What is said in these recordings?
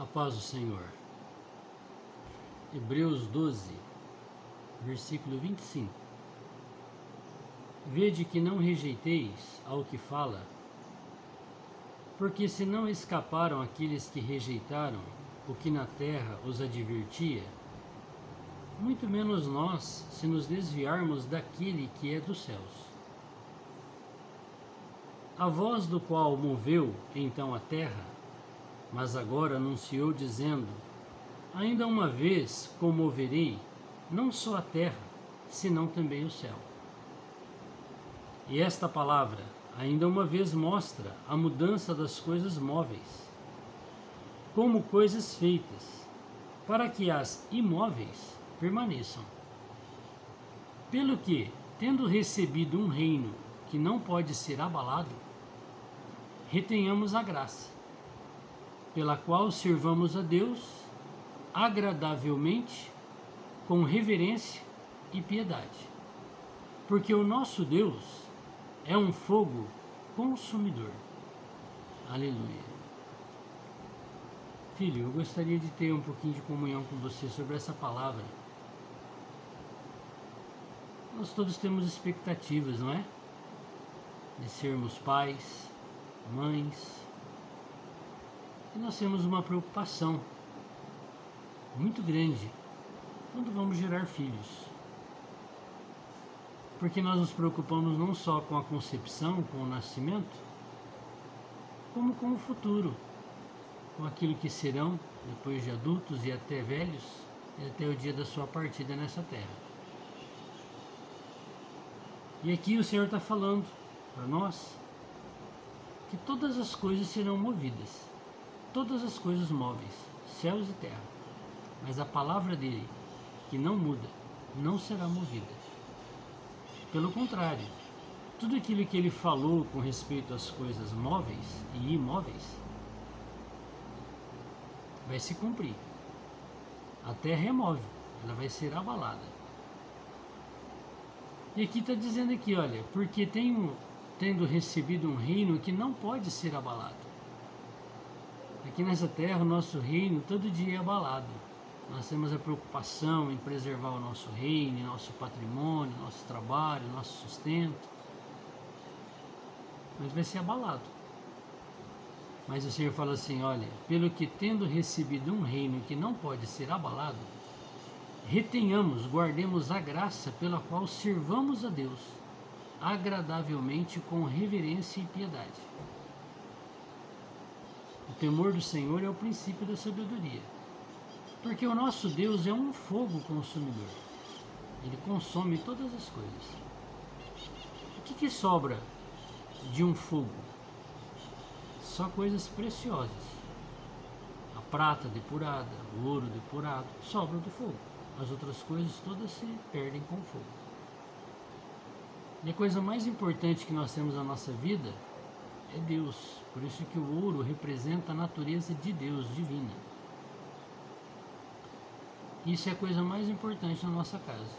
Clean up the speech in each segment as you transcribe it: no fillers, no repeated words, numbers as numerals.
paz do Senhor. Hebreus 12, versículo 25. Vede que não rejeiteis ao que fala, porque se não escaparam aqueles que rejeitaram o que na terra os advertia, muito menos nós, se nos desviarmos daquele que é dos céus. A voz do qual moveu então a terra, mas agora anunciou dizendo: ainda uma vez comoverei não só a terra, senão também o céu. E esta palavra ainda uma vez mostra a mudança das coisas móveis, como coisas feitas, para que as imóveis permaneçam. Pelo que, tendo recebido um reino que não pode ser abalado, retenhamos a graça, pela qual sirvamos a Deus agradavelmente, com reverência e piedade. Porque o nosso Deus é um fogo consumidor. Aleluia. Filho, eu gostaria de ter um pouquinho de comunhão com você sobre essa palavra. Nós todos temos expectativas, não é? De sermos pais, mães. E nós temos uma preocupação muito grande quando vamos gerar filhos. Porque nós nos preocupamos não só com a concepção, com o nascimento, como com o futuro, com aquilo que serão depois de adultos e até velhos, e até o dia da sua partida nessa terra. E aqui o Senhor está falando para nós que todas as coisas serão movidas, todas as coisas móveis, céus e terra, mas a palavra dele, que não muda, não será movida. Pelo contrário, tudo aquilo que ele falou com respeito às coisas móveis e imóveis vai se cumprir. A terra é móvel, ela vai ser abalada. E aqui está dizendo aqui, olha, porque tendo recebido um reino que não pode ser abalado. Aqui nessa terra, o nosso reino todo dia é abalado. Nós temos a preocupação em preservar o nosso reino, nosso patrimônio, nosso trabalho, nosso sustento. Mas vai ser abalado. Mas o Senhor fala assim, olha, pelo que tendo recebido um reino que não pode ser abalado, retenhamos, guardemos a graça pela qual sirvamos a Deus, agradavelmente com reverência e piedade. O temor do Senhor é o princípio da sabedoria. Porque o nosso Deus é um fogo consumidor. Ele consome todas as coisas. O que sobra de um fogo? Só coisas preciosas. A prata depurada, o ouro depurado, sobra do fogo. As outras coisas todas se perdem com o fogo. E a coisa mais importante que nós temos na nossa vida é Deus. Por isso que o ouro representa a natureza de Deus, divina. Isso é a coisa mais importante na nossa casa.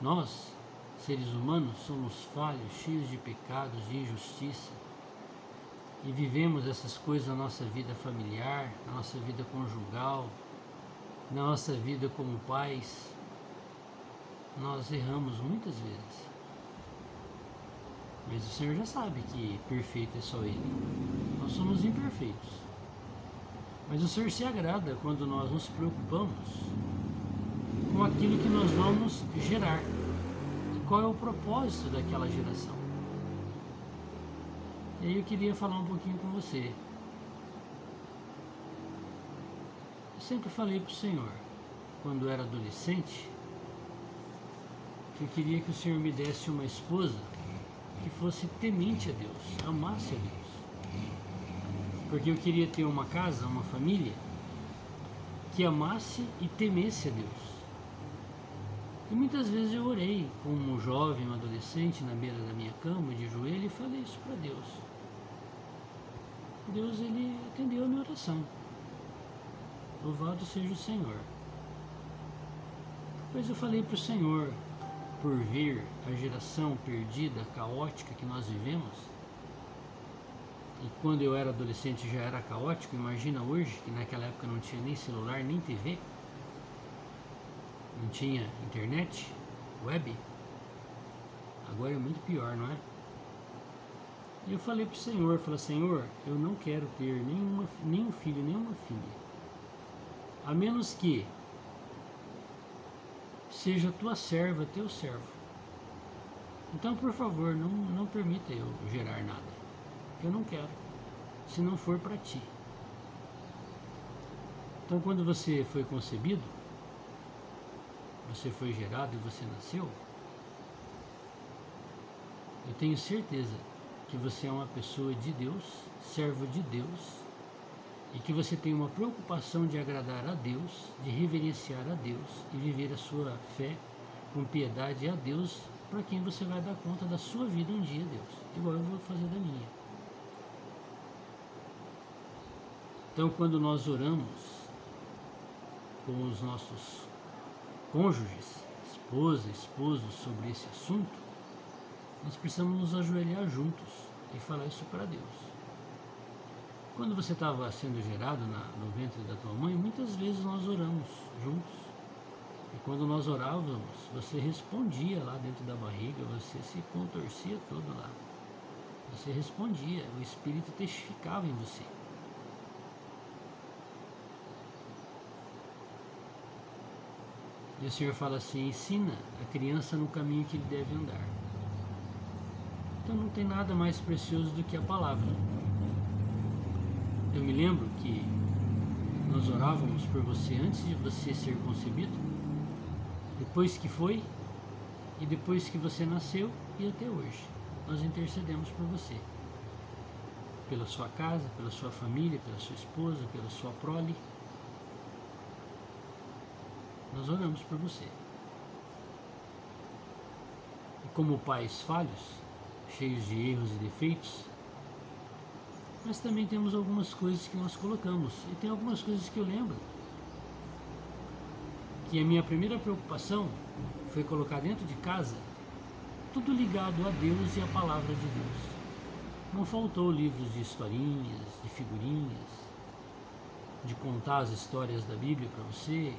Nós, seres humanos, somos falhos, cheios de pecados, de injustiça. E vivemos essas coisas na nossa vida familiar, na nossa vida conjugal, na nossa vida como pais. Nós erramos muitas vezes. Mas o Senhor já sabe que perfeito é só Ele. Nós somos imperfeitos. Mas o Senhor se agrada quando nós nos preocupamos com aquilo que nós vamos gerar. E qual é o propósito daquela geração? E aí eu queria falar um pouquinho com você. Eu sempre falei para o Senhor, quando eu era adolescente, que eu queria que o Senhor me desse uma esposa que fosse temente a Deus, amasse a Deus. Porque eu queria ter uma casa, uma família, que amasse e temesse a Deus. E muitas vezes eu orei como um jovem, um adolescente, na beira da minha cama, de joelho, e falei isso para Deus. Deus, Ele atendeu a minha oração. Louvado seja o Senhor. Depois eu falei para o Senhor, por ver a geração perdida, caótica que nós vivemos, E quando eu era adolescente já era caótico, imagina hoje, que naquela época não tinha nem celular, nem TV, não tinha internet, web. Agora é muito pior, não é? E eu falei para o Senhor, Senhor, eu não quero ter nenhum filho, nenhuma filha, a menos que seja tua serva, teu servo. Então, por favor, não permita eu gerar nada, que eu não quero, se não for para ti. Então, quando você foi concebido, você foi gerado e você nasceu, eu tenho certeza que você é uma pessoa de Deus, servo de Deus, e que você tem uma preocupação de agradar a Deus, de reverenciar a Deus e viver a sua fé com piedade a Deus, para quem você vai dar conta da sua vida um dia, Deus, igual eu vou fazer da minha. Então, quando nós oramos com os nossos cônjuges, esposa, esposo, sobre esse assunto, nós precisamos nos ajoelhar juntos e falar isso para Deus. Quando você estava sendo gerado no ventre da tua mãe, muitas vezes nós oramos juntos. E quando nós orávamos, você respondia lá dentro da barriga, você se contorcia todo lá. Você respondia, o Espírito testificava em você. E o Senhor fala assim, ensina a criança no caminho que ele deve andar. Então não tem nada mais precioso do que a palavra. Eu me lembro que nós orávamos por você antes de você ser concebido, depois que foi, e depois que você nasceu e até hoje. Nós intercedemos por você. Pela sua casa, pela sua família, pela sua esposa, pela sua prole. Nós oramos por você. E como pais falhos, cheios de erros e defeitos, mas também temos algumas coisas que nós colocamos. E tem algumas coisas que eu lembro que a minha primeira preocupação foi colocar dentro de casa tudo ligado a Deus e a palavra de Deus. Não faltou livros de historinhas, de figurinhas, de contar as histórias da Bíblia para você,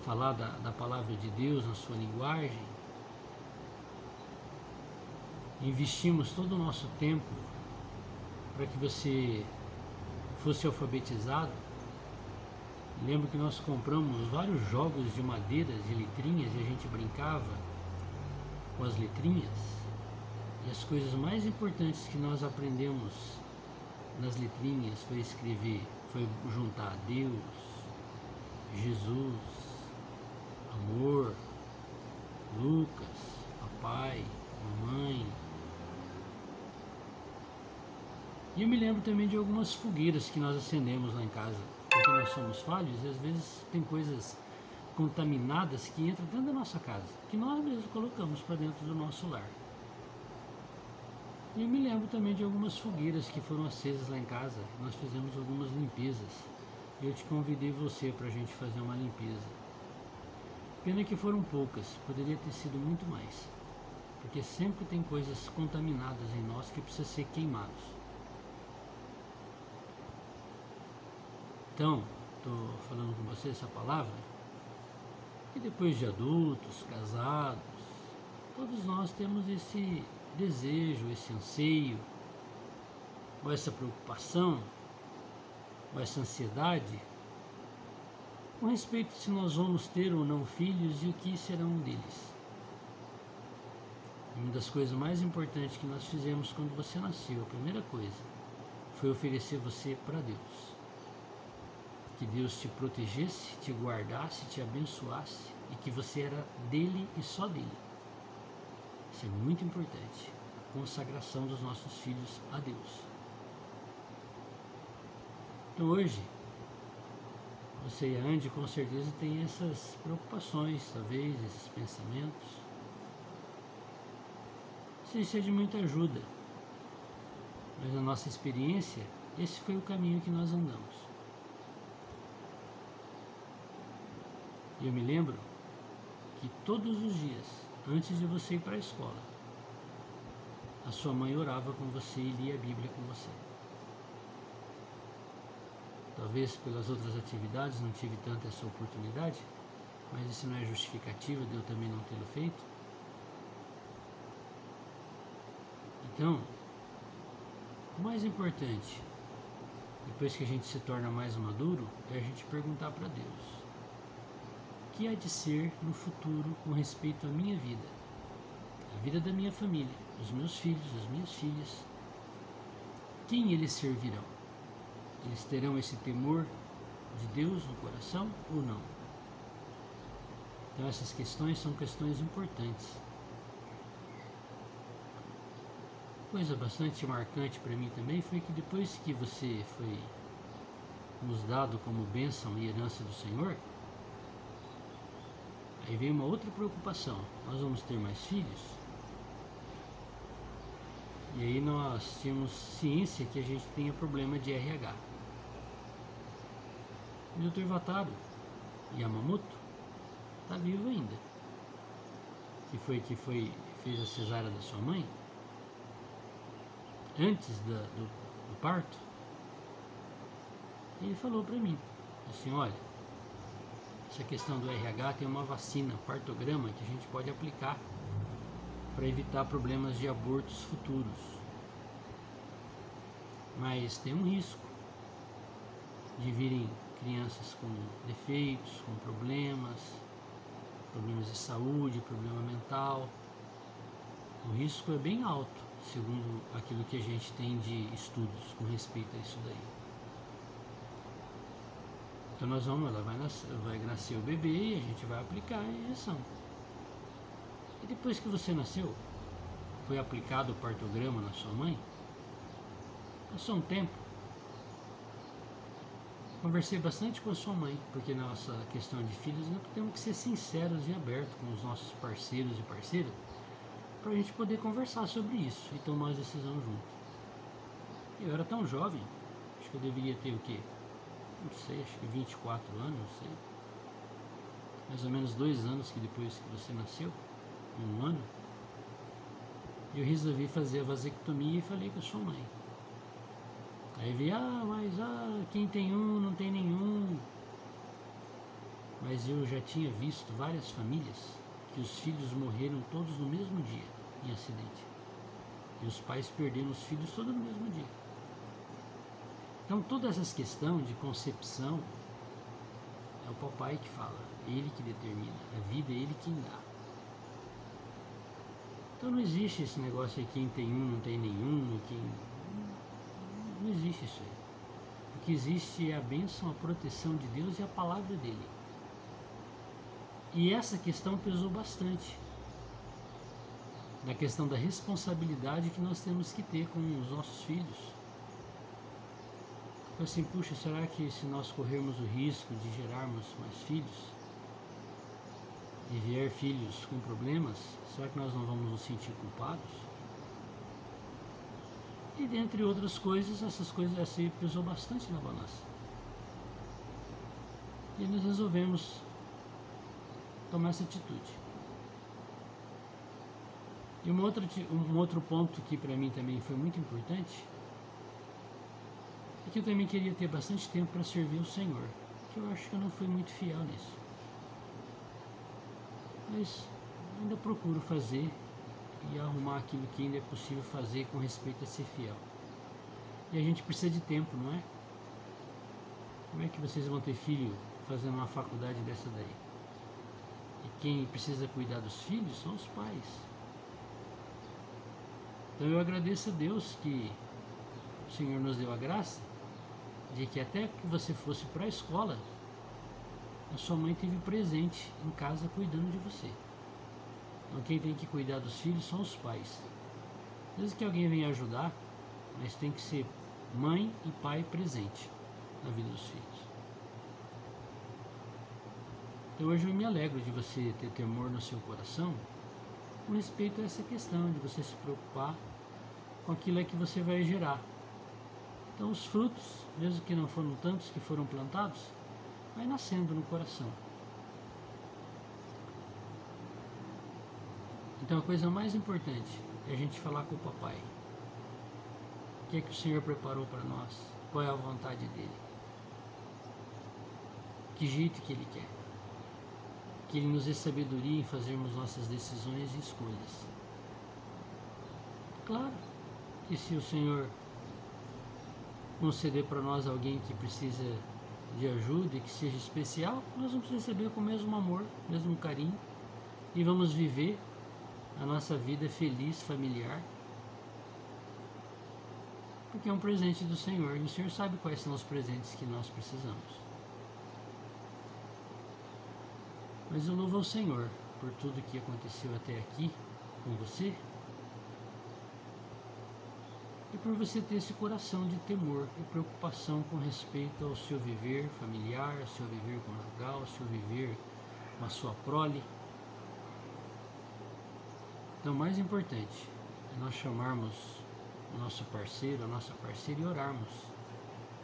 falar da palavra de Deus na sua linguagem. Investimos todo o nosso tempo para que você fosse alfabetizado. Lembro que nós compramos vários jogos de madeiras e letrinhas e a gente brincava com as letrinhas. E as coisas mais importantes que nós aprendemos nas letrinhas foi escrever, foi juntar Deus, Jesus, amor, Lucas, papai, mamãe. E eu me lembro também de algumas fogueiras que nós acendemos lá em casa, porque nós somos falhos e às vezes tem coisas contaminadas que entram dentro da nossa casa, que nós mesmos colocamos para dentro do nosso lar. E eu me lembro também de algumas fogueiras que foram acesas lá em casa, nós fizemos algumas limpezas. E eu te convidei você para a gente fazer uma limpeza. Pena que foram poucas, poderia ter sido muito mais, porque sempre tem coisas contaminadas em nós que precisam ser queimados. Então, estou falando com você essa palavra, que depois de adultos, casados, todos nós temos esse desejo, esse anseio, ou essa preocupação, ou essa ansiedade, com respeito se nós vamos ter ou não filhos e o que serão deles. Uma das coisas mais importantes que nós fizemos quando você nasceu, a primeira coisa, foi oferecer você para Deus. Que Deus te protegesse, te guardasse, te abençoasse e que você era dele e só dele. Isso é muito importante, a consagração dos nossos filhos a Deus. Então hoje, você e a Andy com certeza tem essas preocupações, talvez, esses pensamentos. Isso é de muita ajuda, mas na nossa experiência, esse foi o caminho que nós andamos. E eu me lembro que todos os dias, antes de você ir para a escola, a sua mãe orava com você e lia a Bíblia com você. Talvez pelas outras atividades não tive tanta essa oportunidade, mas isso não é justificativa de eu também não tê-lo feito. Então, o mais importante, depois que a gente se torna mais maduro, é a gente perguntar para Deus: o que há de ser no futuro com respeito à minha vida, a vida da minha família, dos meus filhos, das minhas filhas? Quem eles servirão? Eles terão esse temor de Deus no coração ou não? Então essas questões são questões importantes. Coisa bastante marcante para mim também foi que depois que você foi nos dado como bênção e herança do Senhor, aí veio uma outra preocupação: nós vamos ter mais filhos? E aí nós tínhamos ciência que a gente tinha problema de RH. O Dr. Wataru Yamamoto está vivo ainda, que fez a cesárea da sua mãe antes do parto. Ele falou para mim assim: olha, essa questão do RH tem uma vacina, partograma, que a gente pode aplicar para evitar problemas de abortos futuros, mas tem um risco de virem crianças com defeitos, com problemas de saúde, problema mental. O risco é bem alto, segundo aquilo que a gente tem de estudos com respeito a isso daí. Então ela vai nascer o bebê e a gente vai aplicar a injeção. E depois que você nasceu, foi aplicado o partograma na sua mãe, passou um tempo, conversei bastante com a sua mãe, porque na nossa questão de filhos nós temos que ser sinceros e abertos com os nossos parceiros e parceiras, para a gente poder conversar sobre isso e tomar as decisões juntos. Eu era tão jovem, acho que eu deveria ter o quê? Não sei, acho que 24 anos, não sei. Mais ou menos 2 anos que depois que você nasceu, 1 ano. Eu resolvi fazer a vasectomia e falei com a sua mãe. Aí veio: mas quem tem um não tem nenhum. Mas eu já tinha visto várias famílias que os filhos morreram todos no mesmo dia, em acidente. E os pais perderam os filhos todos no mesmo dia. Então todas essas questões de concepção é o papai que fala, ele que determina, a vida é ele quem dá. Então não existe esse negócio aí, quem tem um não tem nenhum, não existe isso aí. O que existe é a bênção, a proteção de Deus e a palavra dele. E essa questão pesou bastante, na questão da responsabilidade que nós temos que ter com os nossos filhos. Então assim, puxa, será que se nós corrermos o risco de gerarmos mais filhos, e vier filhos com problemas, será que nós não vamos nos sentir culpados? E dentre outras coisas, essas coisas assim pesou bastante na balança. E nós resolvemos tomar essa atitude. E um outro ponto que para mim também foi muito importante é que eu também queria ter bastante tempo para servir o Senhor, que eu acho que eu não fui muito fiel nisso. Mas ainda procuro fazer e arrumar aquilo que ainda é possível fazer com respeito a ser fiel. E a gente precisa de tempo, não é? Como é que vocês vão ter filho fazendo uma faculdade dessa daí? E quem precisa cuidar dos filhos são os pais. Então eu agradeço a Deus que o Senhor nos deu a graça de que até que você fosse para a escola, a sua mãe esteve presente em casa cuidando de você. Então quem tem que cuidar dos filhos são os pais. Às vezes que alguém venha ajudar, mas tem que ser mãe e pai presente na vida dos filhos. Então hoje eu me alegro de você ter temor no seu coração com respeito a essa questão de você se preocupar com aquilo que você vai gerar. Então os frutos, mesmo que não foram tantos que foram plantados, vai nascendo no coração. Então a coisa mais importante é a gente falar com o papai. O que é que o Senhor preparou para nós? Qual é a vontade dele? Que jeito que ele quer? Que ele nos dê sabedoria em fazermos nossas decisões e escolhas. Claro que se o Senhor conceder para nós alguém que precisa de ajuda e que seja especial, nós vamos receber com o mesmo amor, mesmo carinho, e vamos viver a nossa vida feliz, familiar, porque é um presente do Senhor, e o Senhor sabe quais são os presentes que nós precisamos. Mas eu louvo ao Senhor por tudo que aconteceu até aqui com você, e por você ter esse coração de temor e preocupação com respeito ao seu viver familiar, ao seu viver conjugal, ao seu viver com a sua prole. Então, o mais importante é nós chamarmos o nosso parceiro, a nossa parceira e orarmos.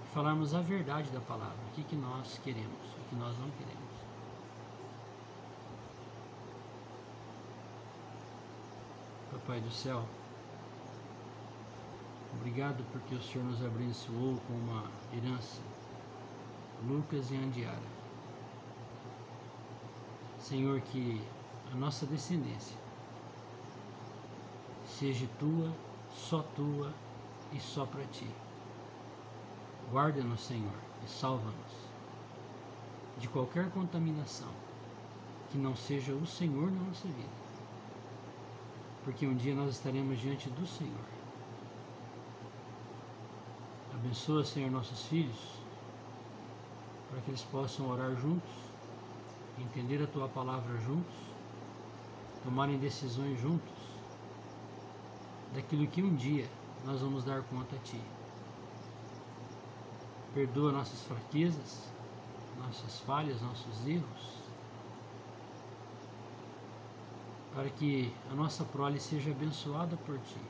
E falarmos a verdade da palavra, o que nós queremos, o que nós não queremos. Papai do céu, obrigado porque o Senhor nos abençoou com uma herança, Lucas e Andiara. Senhor, que a nossa descendência seja tua e só para ti. Guarda-nos, Senhor, e salva-nos de qualquer contaminação que não seja o Senhor na nossa vida. Porque um dia nós estaremos diante do Senhor. Abençoa, Senhor, nossos filhos, para que eles possam orar juntos, entender a Tua palavra juntos, tomarem decisões juntos, daquilo que um dia nós vamos dar conta a Ti. Perdoa nossas fraquezas, nossas falhas, nossos erros, para que a nossa prole seja abençoada por Ti.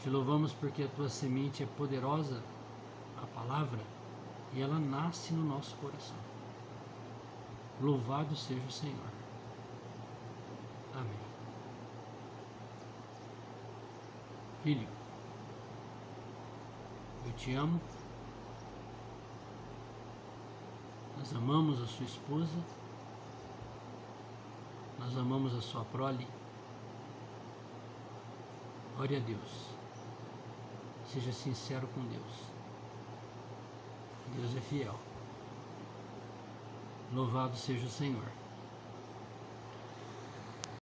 Te louvamos porque a Tua semente é poderosa, a palavra, e ela nasce no nosso coração. Louvado seja o Senhor. Amém. Filho, eu te amo. Nós amamos a sua esposa. Nós amamos a sua prole. Ore a Deus. Seja sincero com Deus. Deus é fiel. Louvado seja o Senhor.